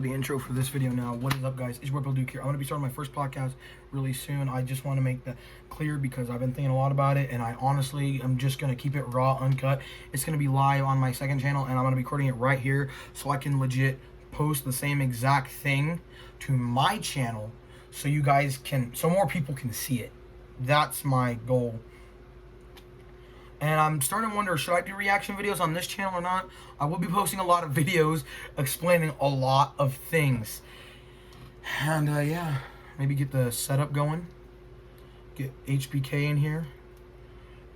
record the intro for this video now. What is up, guys? It's Yer Boi here. I'm going to be starting my first podcast really soon. I just want to make that clear because I've been thinking a lot about it, and I honestly am just going to keep it raw, uncut. It's going to be live on my second channel, and I'm going to be recording it right here so I can legit post the same exact thing to my channel so you guys can, so more people can see it. That's my goal. And I'm starting to wonder, should I do reaction videos on this channel or not? I will be posting a lot of videos explaining a lot of things. And yeah, maybe get the setup going. Get HBK in here.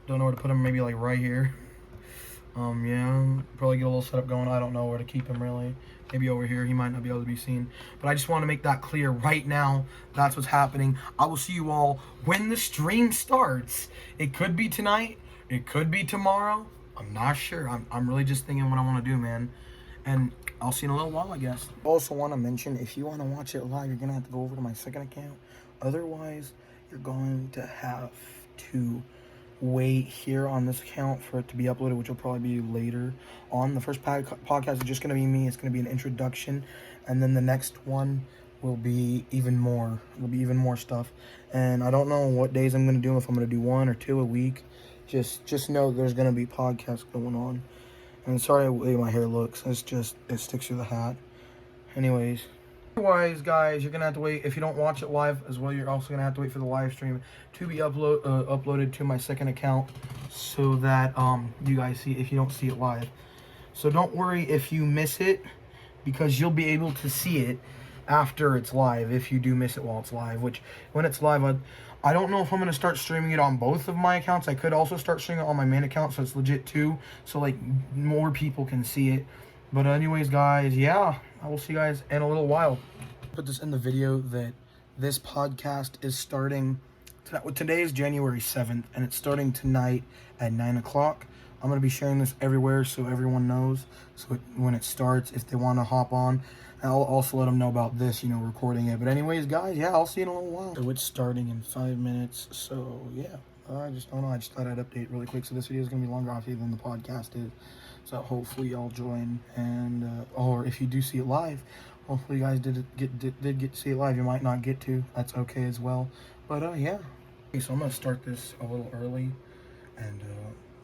Don't know where to put him, maybe like right here. Yeah, probably get a little setup going. I don't know where to keep him really. Maybe over here, he might not be able to be seen. But I just want to make that clear right now. That's what's happening. I will see you all when the stream starts. It could be tonight. It could be tomorrow. I'm not sure. I'm really just thinking what I want to do, man. And I'll see you in a little while, I guess. Also want to mention, if you want to watch it live, you're going to have to go over to my second account. Otherwise, you're going to have to wait here on this account for it to be uploaded, which will probably be later on. The first podcast is just going to be me. It's going to be an introduction. And then the next one will be even more. There'll be even more stuff. And I don't know what days I'm going to do, if I'm going to do 1 or 2 a week. Just know there's going to be podcasts going on. And sorry the way my hair looks. It's just, it sticks to the hat. Anyways. Otherwise, guys, you're going to have to wait. If you don't watch it live as well, you're also going to have to wait for the live stream to be uploaded to my second account so that you guys see if you don't see it live. So don't worry if you miss it, because you'll be able to see it after it's live if you do miss it while it's live. Which, when it's live, I don't know if I'm going to start streaming it on both of my accounts. I could also start streaming it on my main account, so it's legit too, so like more people can see it. But anyways, guys, yeah, I will see you guys in a little while. Put this in the video that this podcast is starting today is January 7th, and it's starting tonight at 9 o'clock. I'm going to be sharing this everywhere so everyone knows, so when it starts, if they want to hop on, I'll also let them know about this, recording it. But anyways, guys, yeah, I'll see you in a little while. So it's starting in 5 minutes, so yeah. I just don't know, I just thought I'd update really quick. So this video is going to be longer, obviously, than the podcast is. So hopefully y'all join, and or if you do see it live, hopefully you guys did get to see it live. You might not get to, that's okay as well. But yeah. Okay, so I'm going to start this a little early, and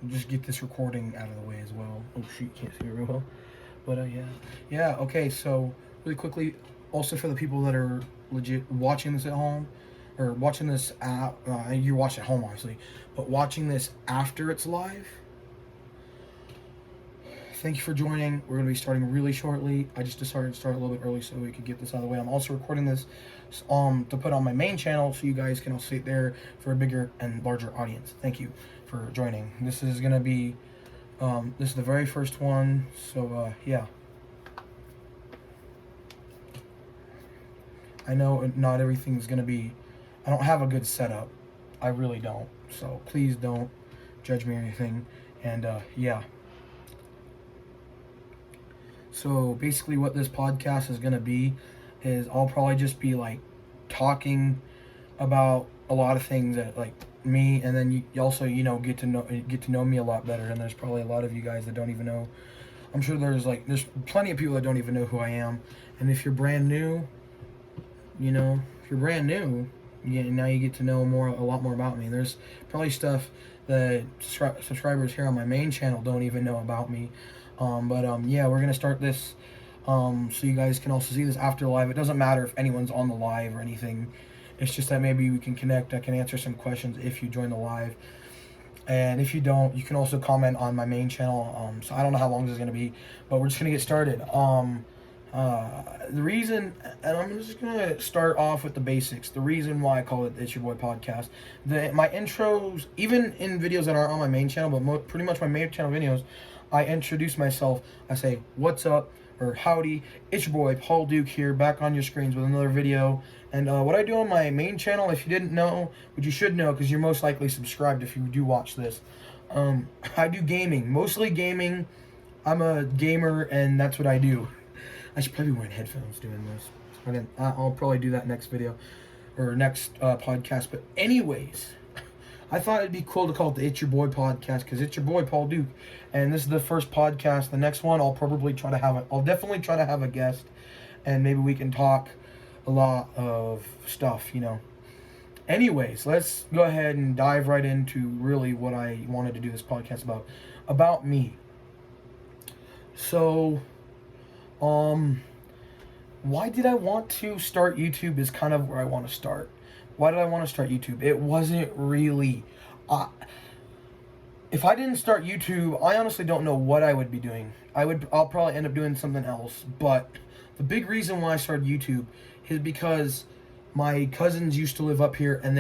just get this recording out of the way as well. Oh shoot, can't see it real well. But yeah, okay, so really quickly, also for the people that are legit watching this at home, or watching this you're watching at home obviously, but watching this after it's live, thank you for joining. We're going to be starting really shortly. I just decided to start a little bit early so we could get this out of the way. I'm also recording this to put on my main channel so you guys can all see it there for a bigger and larger audience. Thank you for joining. This is going to be, this is the very first one, so yeah. I know not everything's going to be, I don't have a good setup. I really don't. So please don't judge me or anything. And yeah. So basically what this podcast is going to be is I'll probably just be like talking about a lot of things that like me, and then you also get to know me a lot better. And there's probably a lot of you guys that don't even know. I'm sure there's plenty of people that don't even know who I am. And if you're brand new, if you're brand new, now you get to know a lot more about me. There's probably stuff that subscribers here on my main channel don't even know about me. Yeah, we're gonna start this so you guys can also see this after live. It doesn't matter if anyone's on the live or anything. It's just that maybe we can connect. I can answer some questions if you join the live, and if you don't, you can also comment on my main channel. So I don't know how long this is gonna be, but we're just gonna get started. The reason, and I'm just gonna start off with the basics. The reason why I call it It's Yer Boi Podcast. My intros, even in videos that aren't on my main channel, but pretty much my main channel videos, I introduce myself. I say, "What's up?" or "Howdy." It's your boy Paul Duke here, back on your screens with another video. And what I do on my main channel, if you didn't know, which you should know because you're most likely subscribed if you do watch this, I do gaming, mostly gaming. I'm a gamer, and that's what I do. I should probably be wearing headphones doing this. I'll probably do that next video or next podcast. But anyways, I thought it'd be cool to call it the It's Yer Boi Podcast because it's your boy Paul Duke, and this is the first podcast. The next one I'll definitely try to have a guest, and maybe we can talk a lot of stuff, you know. Anyways, let's go ahead and dive right into really what I wanted to do this podcast about me. So, why did I want to start YouTube is kind of where I want to start. Why did I want to start YouTube? It wasn't really, if I didn't start YouTube, I honestly don't know what I would be doing. I'll probably end up doing something else. But the big reason why I started YouTube is because my cousins used to live up here, and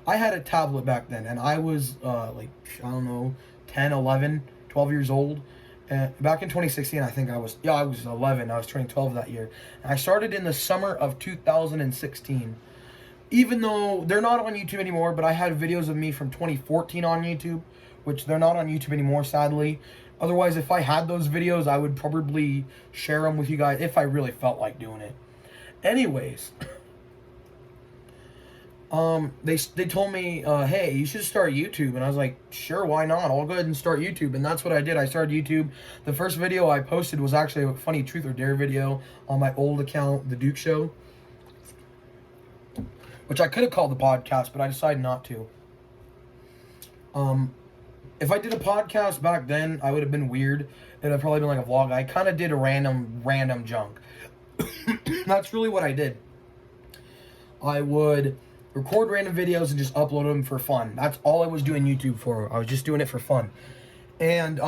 I had a tablet back then, and I was like, I don't know, 10, 11, 12 years old. Back in 2016, I think I was 11. I was turning 12 that year. And I started in the summer of 2016. Even though they're not on YouTube anymore, but I had videos of me from 2014 on YouTube, which they're not on YouTube anymore, sadly. Otherwise, if I had those videos, I would probably share them with you guys if I really felt like doing it. Anyways, they told me, hey, you should start YouTube. And I was like, sure, why not? I'll go ahead and start YouTube. And that's what I did. I started YouTube. The first video I posted was actually a funny truth or dare video on my old account, The Duke Show, which I could have called the podcast, but I decided not to. If I did a podcast back then, I would have been weird. It would have probably been like a vlog. I kind of did a random junk. That's really what I did. I would record random videos and just upload them for fun. That's all I was doing YouTube for. I was just doing it for fun. And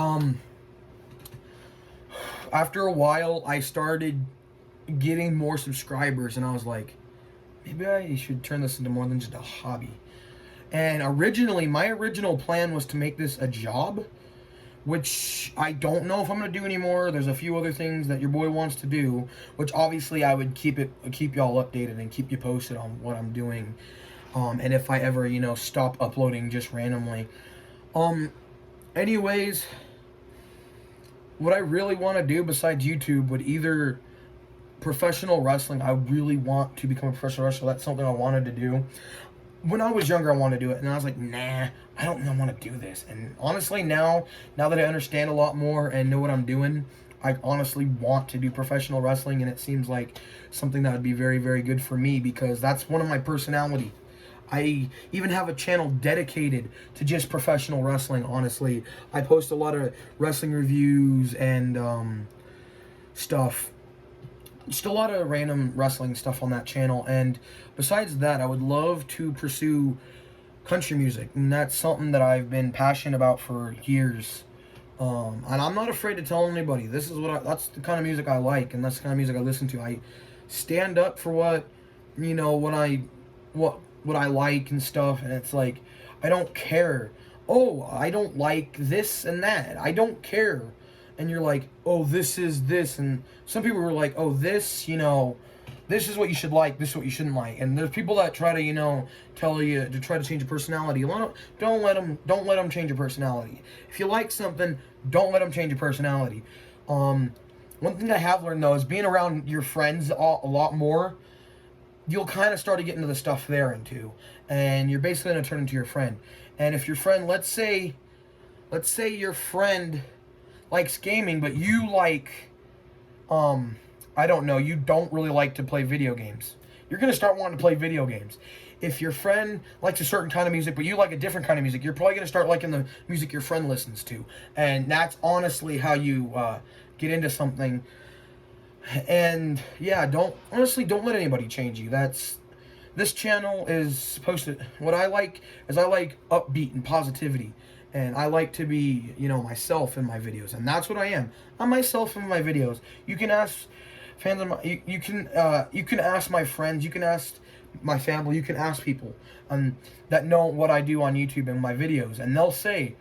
after a while, I started getting more subscribers, and I was like, maybe I should turn this into more than just a hobby. And my original plan was to make this a job, which I don't know if I'm going to do anymore. There's a few other things that your boy wants to do, which obviously I would keep y'all updated and keep you posted on what I'm doing. And if I ever, stop uploading just randomly. Anyways, what I really want to do besides YouTube would either professional wrestling. I really want to become a professional wrestler. That's something I wanted to do. When I was younger, I wanted to do it, and I was like, nah, I don't really want to do this. And honestly, now that I understand a lot more and know what I'm doing, I honestly want to do professional wrestling, and it seems like something that would be very, very good for me because that's one of my personality. I even have a channel dedicated to just professional wrestling, honestly. I post a lot of wrestling reviews and stuff. Just a lot of random wrestling stuff on that channel. And besides that, I would love to pursue country music. And that's something that I've been passionate about for years. And I'm not afraid to tell anybody. That's the kind of music I like, and that's the kind of music I listen to. I stand up for what I like and stuff, and it's like, I don't care. Oh, I don't like this and that. I don't care. And you're like, oh, this is this. And some people were like, oh, this, this is what you should like, this is what you shouldn't like. And there's people that try to, tell you to try to change your personality. Don't let them change your personality. If you like something, don't let them change your personality. One thing I have learned, though, is being around your friends a lot more, you'll kind of start to get into the stuff they're into. And you're basically going to turn into your friend. And if your friend, let's say your friend likes gaming, but you like, I don't know, you don't really like to play video games. You're going to start wanting to play video games. If your friend likes a certain kind of music, but you like a different kind of music, you're probably going to start liking the music your friend listens to. And that's honestly how you get into something. And yeah, don't let anybody change you. This channel is supposed to, what I like is I like upbeat and positivity. And I like to be, myself in my videos. And that's what I am. I'm myself in my videos. You can ask fans of my, you can ask my friends, you can ask my family, you can ask people that know what I do on YouTube and my videos. And they'll say,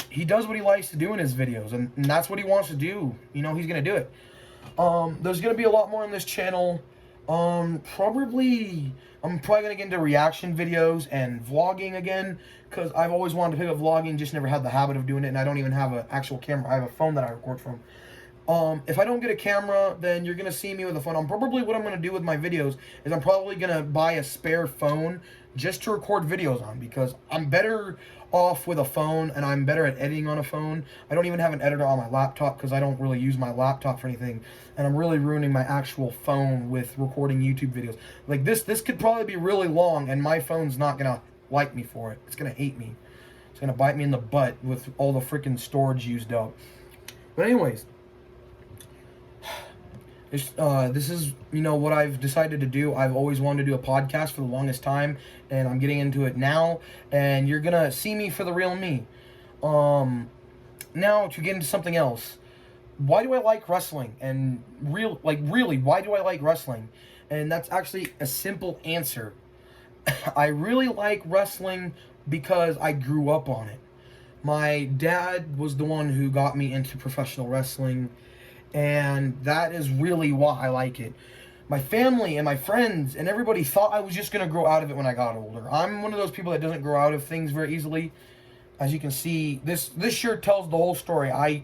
he does what he likes to do in his videos. And that's what he wants to do. He's going to do it. There's going to be a lot more on this channel. I'm probably going to get into reaction videos and vlogging again, because I've always wanted to pick up vlogging, just never had the habit of doing it, and I don't even have an actual camera. I have a phone that I record from. If I don't get a camera, then you're going to see me with a phone. What I'm going to do with my videos is I'm probably going to buy a spare phone just to record videos on, because I'm better off with a phone, and I'm better at editing on a phone. I don't even have an editor on my laptop because I don't really use my laptop for anything, and I'm really ruining my actual phone with recording YouTube videos. Like this could probably be really long, and my phone's not gonna like me for it. It's gonna hate me. It's gonna bite me in the butt with all the freaking storage used up. But anyways, this is, what I've decided to do. I've always wanted to do a podcast for the longest time, and I'm getting into it now, and you're gonna see me for the real me. Now to get into something else. Why do I like wrestling? And really, why do I like wrestling? And that's actually a simple answer. I really like wrestling because I grew up on it. My dad was the one who got me into professional wrestling, and that is really why I like it. My family and my friends and everybody thought I was just going to grow out of it when I got older. I'm one of those people that doesn't grow out of things very easily. As you can see, this shirt tells the whole story. I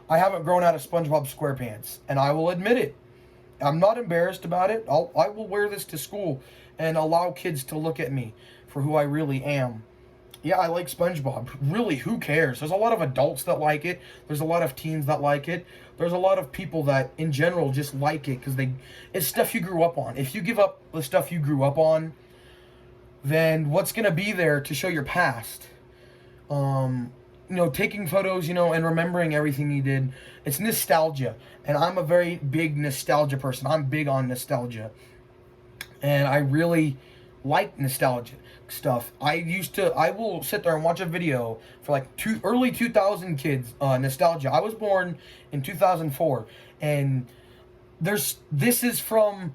haven't grown out of SpongeBob SquarePants, and I will admit it. I'm not embarrassed about it. I will wear this to school and allow kids to look at me for who I really am. Yeah, I like SpongeBob. Really, who cares? There's a lot of adults that like it. There's a lot of teens that like it. There's a lot of people that, in general, just like it because it's stuff you grew up on. If you give up the stuff you grew up on, then what's going to be there to show your past? Taking photos, and remembering everything you did. It's nostalgia. And I'm a very big nostalgia person. I'm big on nostalgia. And I really like nostalgia stuff. I will sit there and watch a video for like early 2000 kids, nostalgia. I was born in 2004, and this is from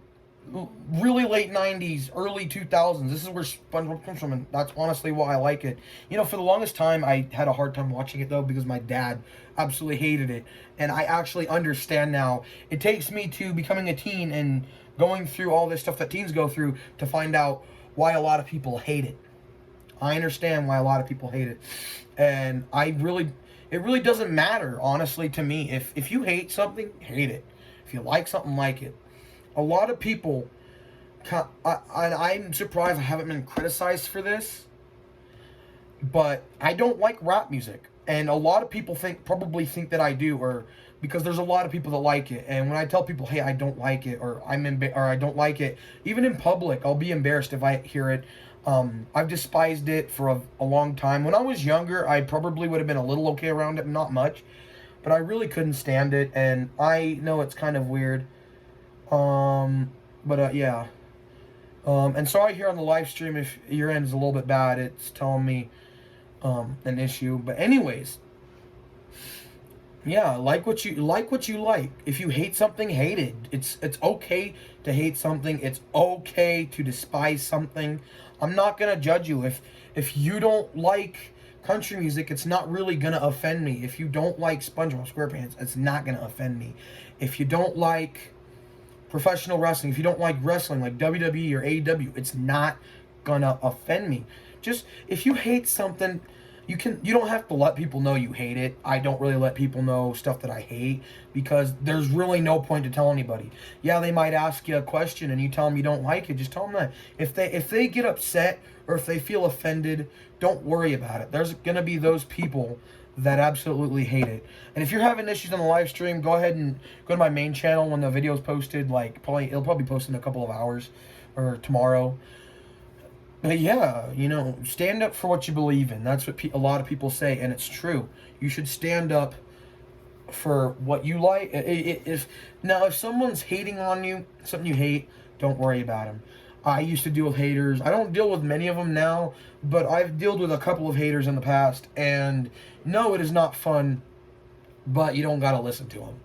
really late 90s, early 2000s. This is where SpongeBob comes from, and that's honestly why I like it. For the longest time, I had a hard time watching it, though, because my dad absolutely hated it, and I actually understand now. It takes me to becoming a teen and going through all this stuff that teens go through to find out why a lot of people hate it. I understand why a lot of people hate it, and it really doesn't matter, honestly, to me. If you hate something, hate it. If you like something, like it. A lot of people, I'm surprised I haven't been criticized for this, but I don't like rap music, and a lot of people probably think that I do, or because there's a lot of people that like it. And when I tell people, hey, I don't like it, or I don't like it, even in public, I'll be embarrassed if I hear it. I've despised it for a long time. When I was younger, I probably would have been a little okay around it, not much, but I really couldn't stand it, and I know it's kind of weird. Yeah. And sorry here on the live stream if your end is a little bit bad. It's telling me, an issue. But anyways, yeah, like what you like. If you hate something, hate it. It's okay to hate something. It's okay to despise something. I'm not gonna judge you. If you don't like country music, it's not really gonna offend me. If you don't like SpongeBob SquarePants, it's not gonna offend me. If you don't like professional wrestling, if you don't like wrestling like WWE or AEW, it's not gonna offend me. Just if you hate something, you don't have to let people know you hate it. I don't really let people know stuff that I hate because there's really no point to tell anybody. Yeah, they might ask you a question and you tell them you don't like it. Just tell them that. If they get upset or if they feel offended, don't worry about it. There's gonna be those people that absolutely hate it. And if you're having issues on the live stream, go ahead and go to my main channel when the video's posted. It'll probably post in a couple of hours or tomorrow. But yeah, stand up for what you believe in. That's what a lot of people say, and it's true. You should stand up for what you like. If someone's hating on you, something you hate, don't worry about them. I used to deal with haters. I don't deal with many of them now, but I've dealt with a couple of haters in the past, and no, it is not fun, but you don't gotta listen to them.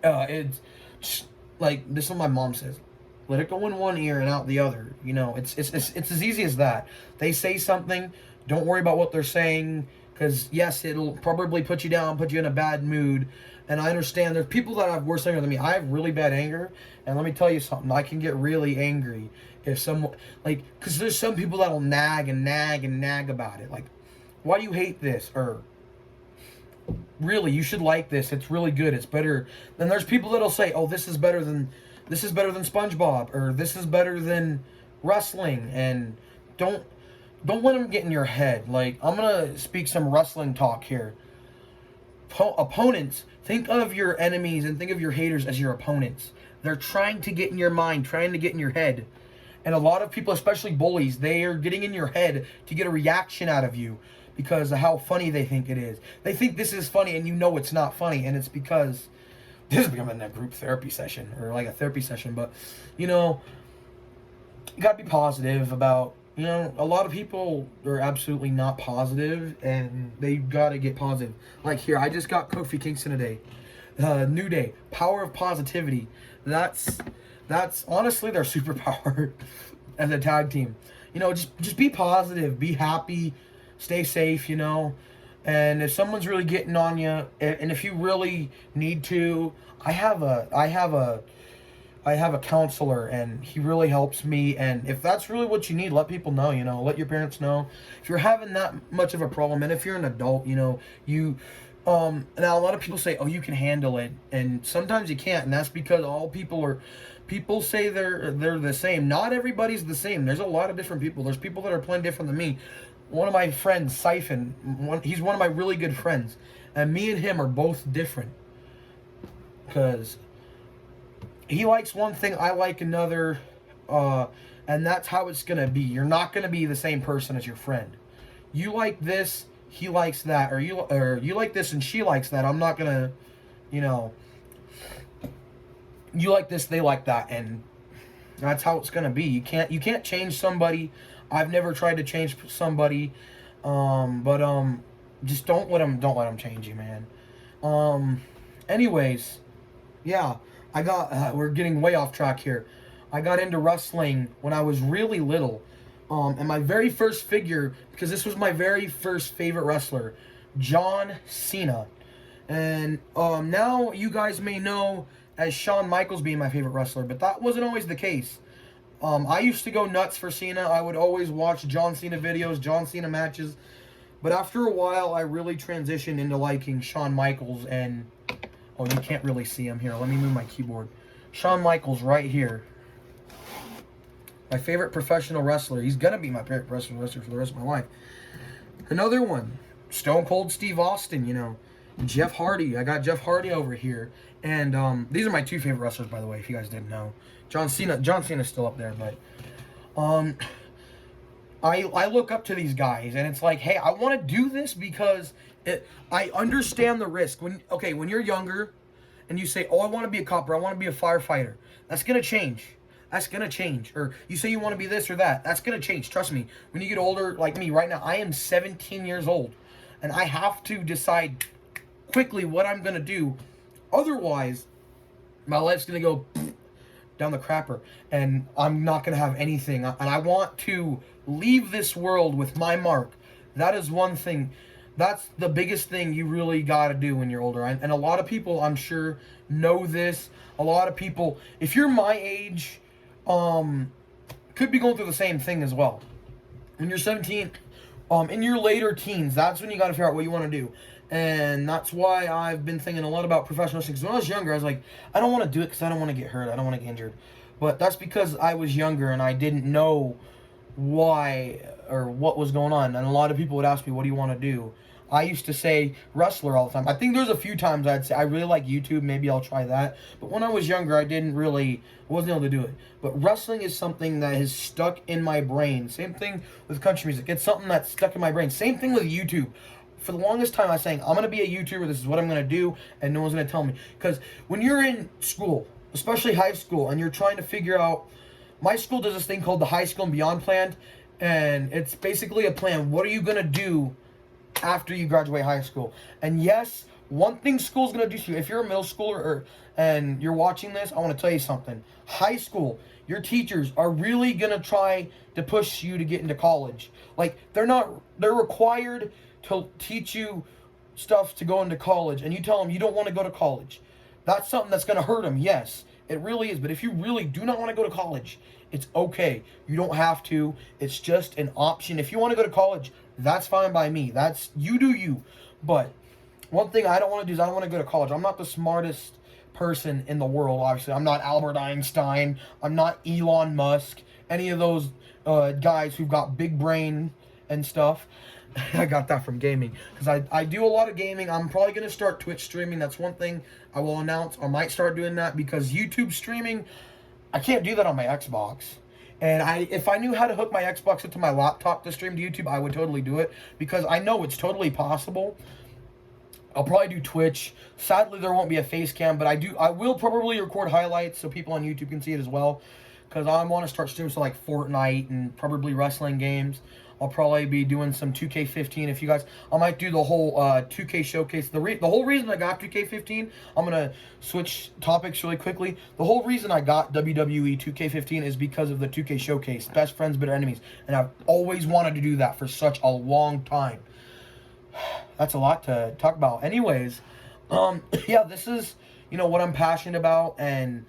It's just, like, this is what my mom says. Let it go in one ear and out the other. It's as easy as that. They say something, don't worry about what they're saying, because yes, it'll probably put you down, put you in a bad mood. And I understand there's people that have worse anger than me. I have really bad anger, and let me tell you something. I can get really angry if someone, because there's some people that'll nag and nag and nag about it. Like, why do you hate this? Or, really, you should like this. It's really good. It's better. Then there's people that'll say, oh, this is better than SpongeBob, or this is better than wrestling. And don't don't let them get in your head. Like, I'm gonna speak some wrestling talk here. Opponents, think of your enemies and think of your haters as your opponents. They're trying to get in your mind, trying to get in your head. And a lot of people, especially bullies, they are getting in your head to get a reaction out of you because of how funny they think it is. They think this is funny and you know it's not funny, and it's because this is becoming a group therapy session or like a therapy session. But, you know, you gotta be positive about, you know, a lot of people are absolutely not positive, and they gotta get positive. Like here, I just got Kofi Kingston today. New Day, power of positivity. That's honestly their superpower as a tag team. You know, just be positive, be happy, stay safe. You know, and if someone's really getting on you, and if you really need to, I have a counselor, and he really helps me. And if that's really what you need, let people know. You know, let your parents know if you're having that much of a problem. And if you're an adult, you know, now a lot of people say, "Oh, you can handle it," and sometimes you can't, and that's because all people say they're the same. Not everybody's the same. There's a lot of different people. There's people that are plenty different than me. One of my friends, Siphon, he's one of my really good friends, and me and him are both different because he likes one thing, I like another, and that's how it's gonna be. You're not gonna be the same person as your friend. You like this, he likes that, or you like this and she likes that. I'm not gonna, you know, you like this, they like that, and that's how it's gonna be. You can't change somebody. I've never tried to change somebody, but just don't let them change you, man. Anyways, yeah. We're getting way off track here. I got into wrestling when I was really little. And my very first figure, because this was my very first favorite wrestler, John Cena. And now you guys may know as Shawn Michaels being my favorite wrestler, but that wasn't always the case. I used to go nuts for Cena. I would always watch John Cena videos, John Cena matches. But after a while, I really transitioned into liking Shawn Michaels. And oh, you can't really see him here. Let me move my keyboard. Shawn Michaels right here. My favorite professional wrestler. He's going to be my favorite professional wrestler for the rest of my life. Another one. Stone Cold Steve Austin, you know. Jeff Hardy. I got Jeff Hardy over here. And these are my two favorite wrestlers, by the way, if you guys didn't know. John Cena's still up there, but I look up to these guys, and it's like, hey, I want to do this because I understand the risk. When you're younger and you say, oh, I want to be a cop or I want to be a firefighter, that's going to change. That's going to change. Or you say you want to be this or that, that's going to change. Trust me. When you get older, like me right now, I am 17 years old, and I have to decide quickly what I'm going to do. Otherwise, my life's going to go down the crapper, and I'm not going to have anything. And I want to leave this world with my mark. That is one thing. That's the biggest thing you really got to do when you're older. And a lot of people, I'm sure, know this. A lot of people, if you're my age, could be going through the same thing as well. When you're 17, in your later teens, that's when you got to figure out what you want to do. And that's why I've been thinking a lot about professional wrestling. When I was younger, I was like, I don't want to do it because I don't want to get hurt. I don't want to get injured. But that's because I was younger and I didn't know why or what was going on. And a lot of people would ask me, what do you want to do? I used to say wrestler all the time. I think there's a few times I'd say I really like YouTube. Maybe I'll try that. But when I was younger, I wasn't able to do it. But wrestling is something that has stuck in my brain. Same thing with country music. It's something that's stuck in my brain. Same thing with YouTube. For the longest time, I was saying, I'm going to be a YouTuber. This is what I'm going to do. And no one's going to tell me. Because when you're in school, especially high school, and you're trying to figure out, my school does this thing called the High School and Beyond Plan. And it's basically a plan. What are you going to do after you graduate high school? And yes, one thing school's going to do to you, if you're a middle schooler and you're watching this, I want to tell you something. High school, your teachers are really going to try to push you to get into college. Like, they're required to teach you stuff to go into college, and you tell them you don't want to go to college. That's something that's going to hurt them, yes. It really is. But if you really do not want to go to college, it's okay. You don't have to. It's just an option. If you want to go to college, that's fine by me. You do you. But one thing I don't want to do is I don't want to go to college. I'm not the smartest person in the world, obviously. I'm not Albert Einstein. I'm not Elon Musk. Any of those guys who've got big brain and stuff. I got that from gaming because I do a lot of gaming. I'm probably going to start Twitch streaming. That's one thing I will announce. I might start doing that because YouTube streaming, I can't do that on my Xbox. And if I knew how to hook my Xbox into my laptop to stream to YouTube, I would totally do it because I know it's totally possible. I'll probably do Twitch. Sadly, there won't be a face cam, but I will probably record highlights so people on YouTube can see it as well. Because I want to start streaming so like Fortnite and probably wrestling games. I'll probably be doing some 2K15. If you guys, I might do the whole 2K showcase. The whole reason I got 2K15, I'm gonna switch topics really quickly. The whole reason I got WWE 2K15 is because of the 2K showcase, best friends, bitter enemies, and I've always wanted to do that for such a long time. That's a lot to talk about. Anyways, yeah, this is what I'm passionate about, and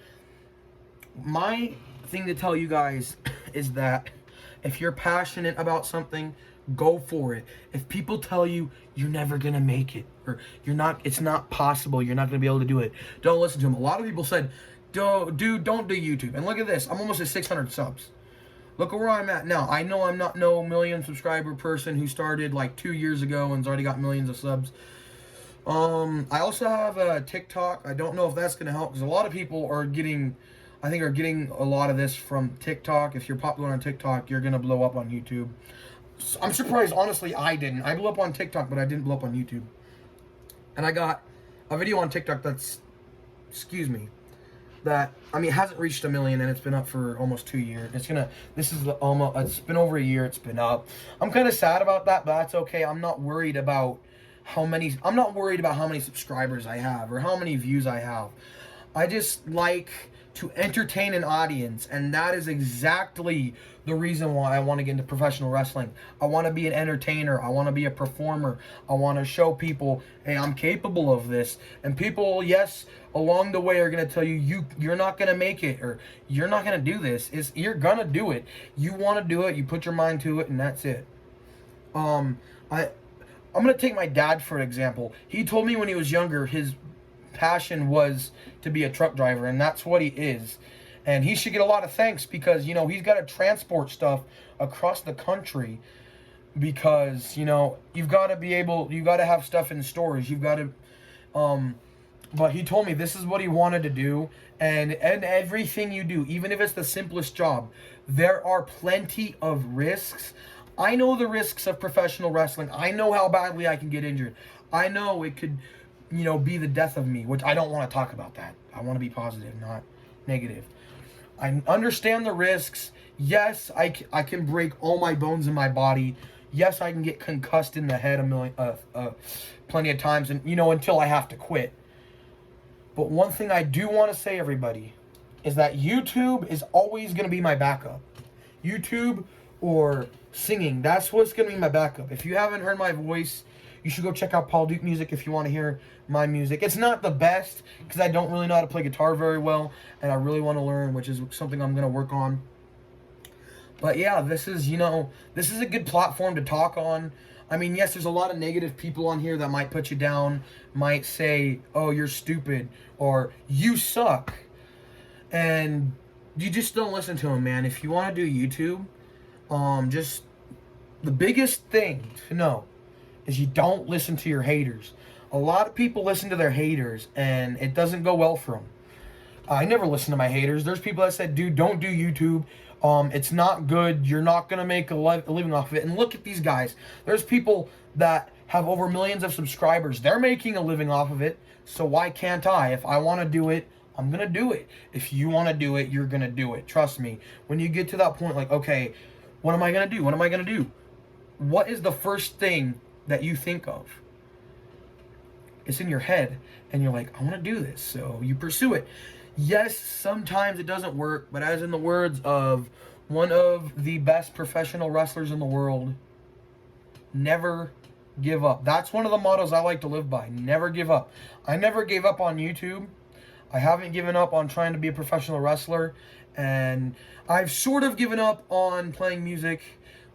my thing to tell you guys is that if you're passionate about something, go for it. If people tell you you're never gonna make it, or it's not possible, you're not gonna be able to do it, don't listen to them. A lot of people said, don't do YouTube. And look at this, I'm almost at 600 subs. Look at where I'm at now. I know I'm not no million subscriber person who started like 2 years ago and's already got millions of subs. I also have a TikTok. I don't know if that's gonna help because a lot of people are getting a lot of this from TikTok. If you're popular on TikTok, you're going to blow up on YouTube. I'm surprised, honestly, I didn't. I blew up on TikTok, but I didn't blow up on YouTube. And I got a video on TikTok that's, hasn't reached 1 million, and it's been up for almost 2 years. It's been over a year it's been up. I'm kind of sad about that, but that's okay. I'm not worried about how many subscribers I have or how many views I have. I just like to entertain an audience, and that is exactly the reason why I want to get into professional wrestling. I want to be an entertainer. I want to be a performer. I want to show people, hey, I'm capable of this. And people, yes, along the way are going to tell you're not going to make it, or you're not going to do this. You're going to do it. You want to do it. You put your mind to it, and that's it. I'm going to take my dad for an example. He told me when he was younger, his passion was to be a truck driver, and that's what he is. And he should get a lot of thanks because he's got to transport stuff across the country because you've got to have stuff in stores. You've got to but he told me this is what he wanted to do, and everything you do, even if it's the simplest job, there are plenty of risks. I know the risks of professional wrestling. I know how badly I can get injured. I know it could be the death of me, which I don't want to talk about that. I want to be positive, not negative. I understand the risks. Yes, I can break all my bones in my body. Yes, I can get concussed in the head plenty of times, and until I have to quit. But one thing I do want to say, everybody, is that YouTube is always going to be my backup. YouTube or singing, that's what's going to be my backup. If you haven't heard my voice, you should go check out Paul Duke Music if you want to hear my music. It's not the best because I don't really know how to play guitar very well, and I really want to learn, which is something I'm going to work on. But yeah, this is a good platform to talk on. I mean, yes, there's a lot of negative people on here that might put you down, might say, oh, you're stupid, or you suck. And you just don't listen to them, man. If you want to do YouTube, just the biggest thing to know is you don't listen to your haters. A lot of people listen to their haters, and it doesn't go well for them. I never listen to my haters. There's people that said, dude, don't do YouTube. It's not good. You're not going to make a living off of it. And look at these guys. There's people that have over millions of subscribers. They're making a living off of it. So why can't I? If I want to do it, I'm going to do it. If you want to do it, you're going to do it. Trust me. When you get to that point, like, okay, what am I going to do? What am I going to do? What is the first thing that you think of? It's in your head, and you're like, I want to do this. So you pursue it. Yes, sometimes it doesn't work, but as in the words of one of the best professional wrestlers in the world, never give up. That's one of the mottos I like to live by. Never give up. I never gave up on YouTube. I haven't given up on trying to be a professional wrestler, and I've sort of given up on playing music,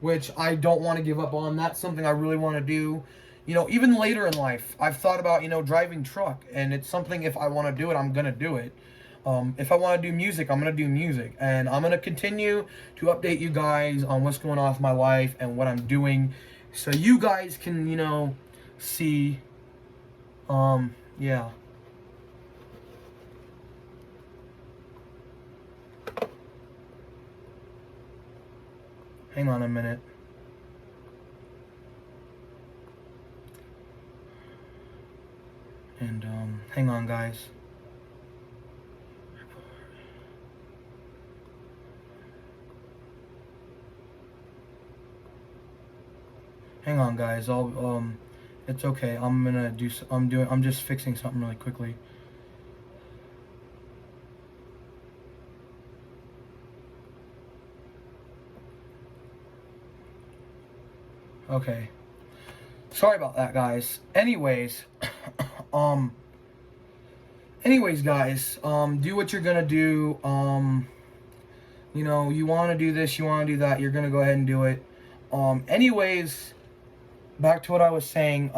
which I don't want to give up on. That's something I really want to do. Even later in life, I've thought about, driving truck, and it's something, if I want to do it, I'm going to do it. If I want to do music, I'm going to do music. And I'm going to continue to update you guys on what's going on with my life and what I'm doing. So you guys can, see. Yeah. Hang on a minute. And, hang on, guys. Hang on, guys. It's okay. I'm just fixing something really quickly. Okay. Sorry about that, guys. Anyways, guys, do what you're gonna do. You want to do this, you want to do that, you're gonna go ahead and do it. Anyways, back to what I was saying.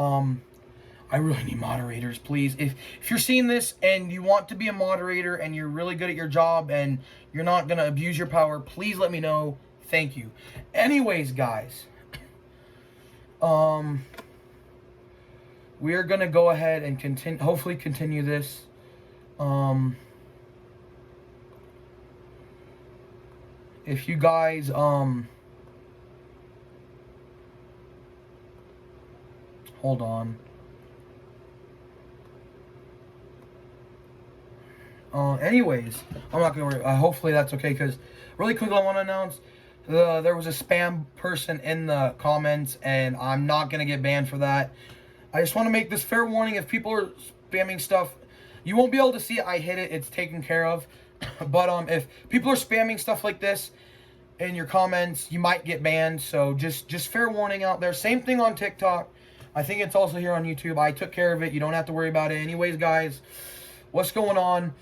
I really need moderators, please. If you're seeing this and you want to be a moderator and you're really good at your job and you're not gonna abuse your power, please let me know. Thank you. Anyways, guys, we are gonna go ahead and hopefully continue this. If you guys hold on. Anyways, I'm not gonna worry. Hopefully that's okay, because really quickly I want to announce there was a spam person in the comments, and I'm not gonna get banned for that. I just want to make this fair warning: if people are spamming stuff, you won't be able to see it. I hit it; it's taken care of. But if people are spamming stuff like this in your comments, you might get banned. So just fair warning out there. Same thing on TikTok. I think it's also here on YouTube. I took care of it. You don't have to worry about it. Anyways, guys, what's going on?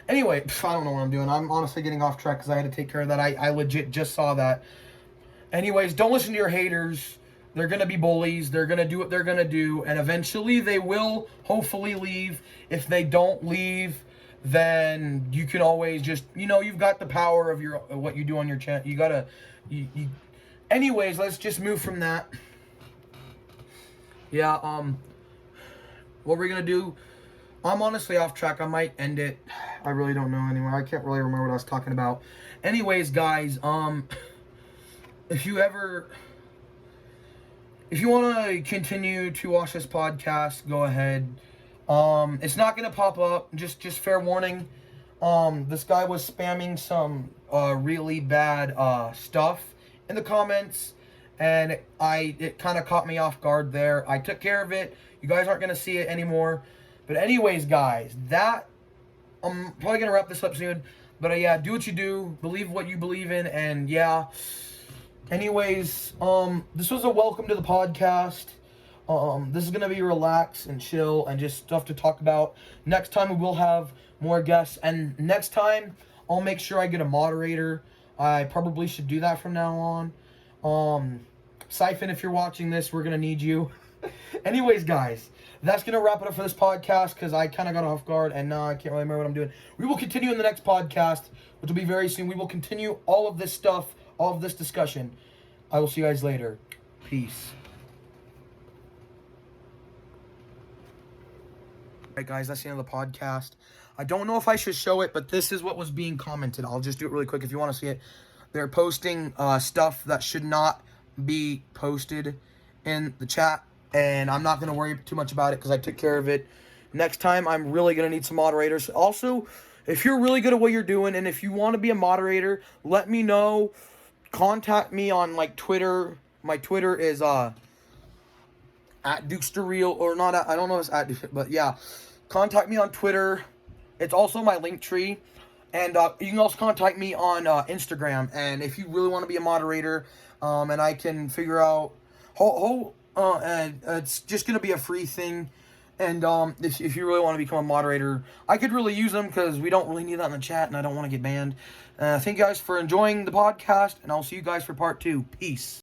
Anyway, I don't know what I'm doing. I'm honestly getting off track because I had to take care of that. I legit just saw that. Anyways, don't listen to your haters. They're going to be bullies. They're going to do what they're going to do. And eventually they will hopefully leave. If they don't leave, then you can always just, you've got the power of what you do on your channel. You got to, anyways, let's just move from that. Yeah, what we're going to do, I'm honestly off track. I might end it. I really don't know anymore. I can't really remember what I was talking about. Anyways, guys, if you want to continue to watch this podcast, go ahead. It's not going to pop up. Just fair warning. This guy was spamming some really bad stuff in the comments, and it kind of caught me off guard there. I took care of it. You guys aren't going to see it anymore. But anyways, guys, I'm probably going to wrap this up soon. But yeah, do what you do. Believe what you believe in. And yeah. Anyways, this was a welcome to the podcast. This is going to be relax and chill and just stuff to talk about. Next time we will have more guests. And next time, I'll make sure I get a moderator. I probably should do that from now on. Siphon, if you're watching this, we're going to need you. Anyways, guys, that's going to wrap it up for this podcast because I kind of got off guard and now I can't really remember what I'm doing. We will continue in the next podcast, which will be very soon. We will continue all of this stuff, all of this discussion. I will see you guys later. Peace. Alright, guys, that's the end of the podcast. I don't know if I should show it, but this is what was being commented. I'll just do it really quick if you want to see it. They're posting stuff that should not be posted in the chat. And I'm not going to worry too much about it because I took care of it. Next time, I'm really going to need some moderators. Also, if you're really good at what you're doing and if you want to be a moderator, let me know. Contact me on, Twitter. My Twitter is at DukesToReal, or not at, I don't know if it's at Duke, but yeah. Contact me on Twitter. It's also my link tree. And you can also contact me on Instagram. And if you really want to be a moderator, and I can figure out and it's just going to be a free thing. And if you really want to become a moderator, I could really use them because we don't really need that in the chat and I don't want to get banned. Thank you guys for enjoying the podcast, and I'll see you guys for part 2. Peace.